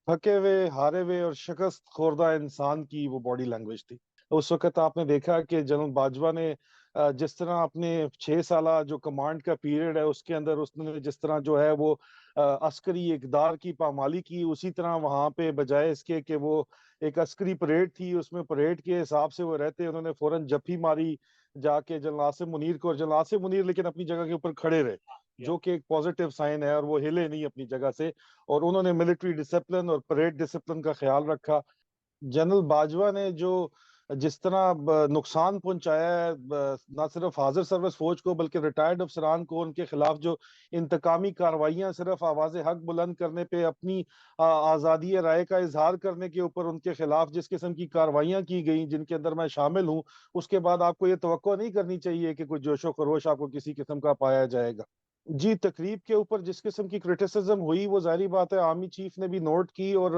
थके हुए, हारे हुए और शिकस्त खुर्दा इंसान की वो बॉडी लैंग्वेज थी। उस वक्त आपने देखा कि जनरल बाजवा ने जिस तरह अपने 6 साल जो कमांड का पीरियड है उसके अंदर उसने जिस तरह जो है वो अस्करी इकदार की पामाली की, उसी तरह वहां पे बजाय इसके कि वो एक अस्करी परेड थी उसमें परेड के हिसाब से वो रहते, उन्होंने फौरन जप्फी मारी जाके जनरल आसिम मुनीर को। और जनरल आसिम मुनीर लेकिन अपनी जगह के ऊपर खड़े रहे, जो कि एक पॉजिटिव साइन है, और वो हिले नहीं अपनी जगह से, और उन्होंने मिलिट्री डिसिप्लिन और परेड डिसिप्लिन का ख्याल रखा। जनरल बाजवा ने जो जिस तरह नुकसान पहुंचाया है ना सिर्फ हाजिर सर्विस फौज को बल्कि रिटायर्ड अफसरान को, उनके खिलाफ जो इंतकामी कार्रवाइयां सिर्फ आवाज हक बुलंद करने पे, अपनी आज़ादी राय का इजहार करने के ऊपर उनके खिलाफ जिस किस्म की कार्रवाइयां की गई जिनके अंदर मैं शामिल हूं, उसके बाद आपको ये तवक्को नहीं करनी चाहिए कि कोई जोशो खरोश आपको किसी किस्म का पाया जाएगा। जी, तकरीब के ऊपर जिस किस्म की क्रिटिसिज्म हुई वो जाहिर बात है आर्मी चीफ ने भी नोट की, और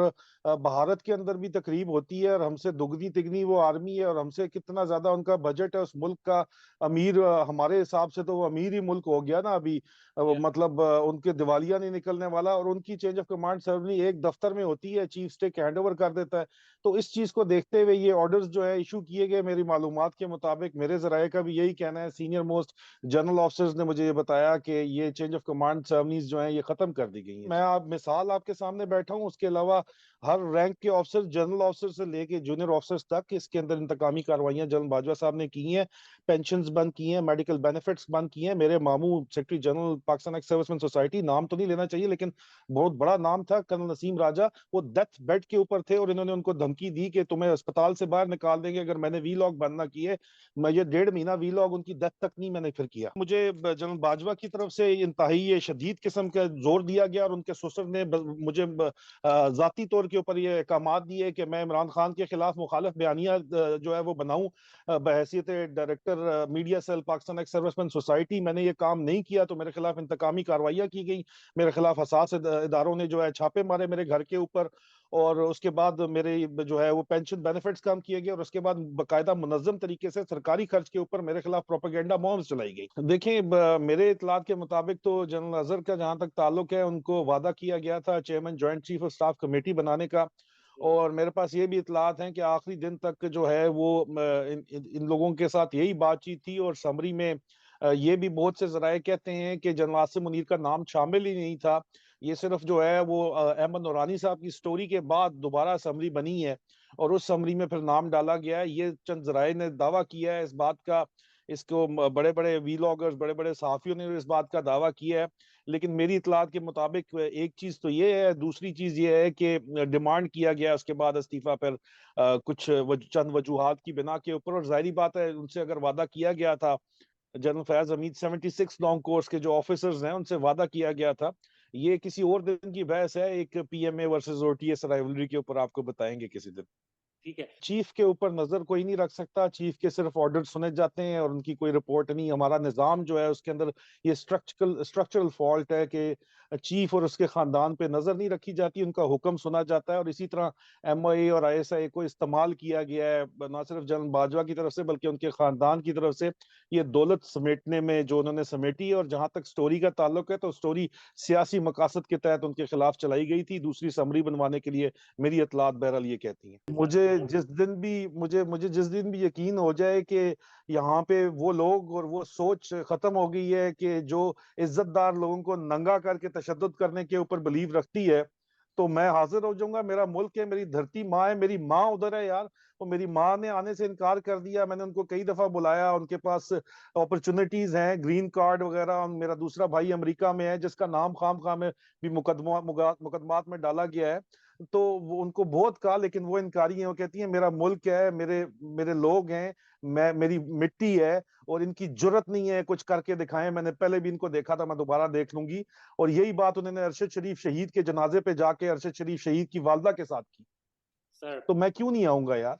भारत के अंदर भी तकरीब होती है और हमसे दुगनी तिगनी वो आर्मी है, और हमसे कितना ज्यादा उनका बजट है उस मुल्क का। अमीर हमारे हिसाब से तो वो अमीर ही मुल्क हो गया ना अभी। मतलब उनके दिवालिया नहीं निकलने वाला, और उनकी चेंज ऑफ कमांड सेरेमनी एक दफ्तर में होती है, चीफ स्टेक हैंड ओवर कर देता है। तो इस चीज को देखते हुए ये ऑर्डर्स जो है इशू किए गए, मेरी मालूमात के मुताबिक, मेरे जराये का भी यही कहना है, सीनियर मोस्ट जनरल ऑफिसर्स ने मुझे ये बताया कि ये चेंज ऑफ कमांड सेरेमनीज जो हैं ये खत्म कर दी गई हैं। मैं आप मिसाल आपके सामने बैठा हूँ, उसके अलावा हर रैंक के ऑफिसर, जनरल ऑफिसर से लेके जूनियर ऑफिसर्स तक इसके अंदर इंतकामी कार्रवाइयां जनरल बाजवा साहब ने की हैं। पेंशन्स बंद की हैं, मेडिकल बेनिफिट्स बंद किए हैं। मेरे मामू secretary general Pakistan ex serviceman society, नाम तो नहीं लेना चाहिए लेकिन बहुत बड़ा नाम था, कर्नल नसीम राजा, वो डेथ बेड के ऊपर थे और इन्होंने उनको धमकी दी कि तुम्हें अस्पताल से बाहर निकाल देंगे अगर मैंने वी लॉग बंद ना किए। मैं ये 1.5 महीना वी लॉग उनकी डेथ तक नहीं मैंने फिर किया। मुझे जनरल बाजवा की तरफ से इंतहाई ये शदीद किस्म का जोर दिया गया, और उनके ससुर ने मुझे जाती तौर के ऊपर ये अहकामात दिए कि मैं इमरान खान के खिलाफ मुखालिफ बयानिया जो है वो बनाऊं बहैसियत director media cell Pakistan ex serviceman society. मैंने ये काम नहीं किया तो मेरे खिलाफ इंतकामी कार्रवाइयां की गई, मेरे खिलाफ हसास इदारों ने जो है छापे मारे मेरे घर के ऊपर, और उसके बाद मेरे जो है वो पेंशन बेनिफिट्स कम किए गए, और उसके बाद बाकायदा मुनज्जम तरीके से सरकारी खर्च के ऊपर मेरे खिलाफ प्रोपेगेंडा मुहिम चलाई गई। देखिए, मेरे इतलात के मुताबिक तो जनरल अजहर का जहां तक ताल्लुक है, उनको वादा किया गया था chairman joint chief of staff committee बनाने का, और मेरे पास ये भी इतलात हैं कि आखिरी दिन तक जो है वो इन लोगों के साथ यही बातचीत थी, और समरी में ये भी बहुत से जराये कहते हैं कि जनरल आसिम मुनीर का नाम शामिल ही नहीं था। ये सिर्फ जो है वो अहमद नूरानी साहब की स्टोरी के बाद दोबारा समरी बनी है, और उस समरी में फिर नाम डाला गया है। ये चंद जराये ने दावा किया है इस बात का, इसको बड़े बड़े वीलॉगर्स, बड़े बड़े सहाफियों ने इस बात का दावा किया है। लेकिन मेरी इतलात के मुताबिक एक चीज तो ये है, दूसरी चीज ये है कि डिमांड किया गया उसके बाद इस्तीफा पर कुछ चंद वजूहात की बिना के ऊपर, और जाहिर बात है उनसे अगर वादा किया गया था, general Fayaz Hameed 76 long course के जो ऑफिसर्स हैं उनसे वादा किया गया था। ये किसी और दिन की बहस है, एक पीएमए वर्सेस ओटीएस राइवलरी के ऊपर आपको बताएंगे किसी दिन। ठीक है। चीफ के ऊपर नजर कोई नहीं रख सकता, चीफ के सिर्फ ऑर्डर सुने जाते हैं और उनकी कोई रिपोर्ट नहीं। हमारा निजाम जो है उसके अंदर ये स्ट्रक्चरल फॉल्ट है कि चीफ और उसके खानदान पे नजर नहीं रखी जाती, उनका हुक्म सुना जाता है। और इसी तरह एमआईए और आईएसआई को इस्तेमाल किया गया है, ना सिर्फ जनरल बाजवा की तरफ से बल्कि उनके खानदान की तरफ से, ये दौलत समेटने में जो उन्होंने समेटी है। और जहां तक स्टोरी का ताल्लुक है तो स्टोरी सियासी मकासद के तहत उनके खिलाफ चलाई गई थी, दूसरी समरी बनवाने के लिए, मेरी इतलात बहरहाल ये कहती हैं। मुझे मुझे जिस दिन भी यकीन हो जाए कि यहाँ पे वो लोग और वो सोच खत्म हो गई है कि जो इज्जतदार लोगों को नंगा करके तशद्दुद करने के ऊपर बिलीव रखती है, तो मैं हाजिर हो जाऊंगा। मेरा मुल्क है, मेरी धरती माँ है, मेरी माँ उधर है यार। तो मेरी माँ ने आने से इनकार कर दिया, मैंने उनको कई दफा बुलाया, उनके पास अपॉर्चुनिटीज हैं, ग्रीन कार्ड वगैरह। मेरा दूसरा भाई अमेरिका में है जिसका नाम खाम खाम में भी मुकदमात में डाला गया है। तो वो उनको बहुत कहा लेकिन वो इनकारी हैं, वो कहती हैं मेरा मुल्क है, मेरे मेरे लोग हैं, मैं मेरी मिट्टी है, और इनकी जुर्रत नहीं है कुछ करके दिखाएं। मैंने पहले भी इनको देखा था, मैं दोबारा देख लूंगी। और यही बात उन्होंने अरशद शरीफ शहीद के जनाजे पे जाके अरशद शरीफ शहीद की वालदा के साथ की। सर तो मैं क्यों नहीं आऊंगा यार।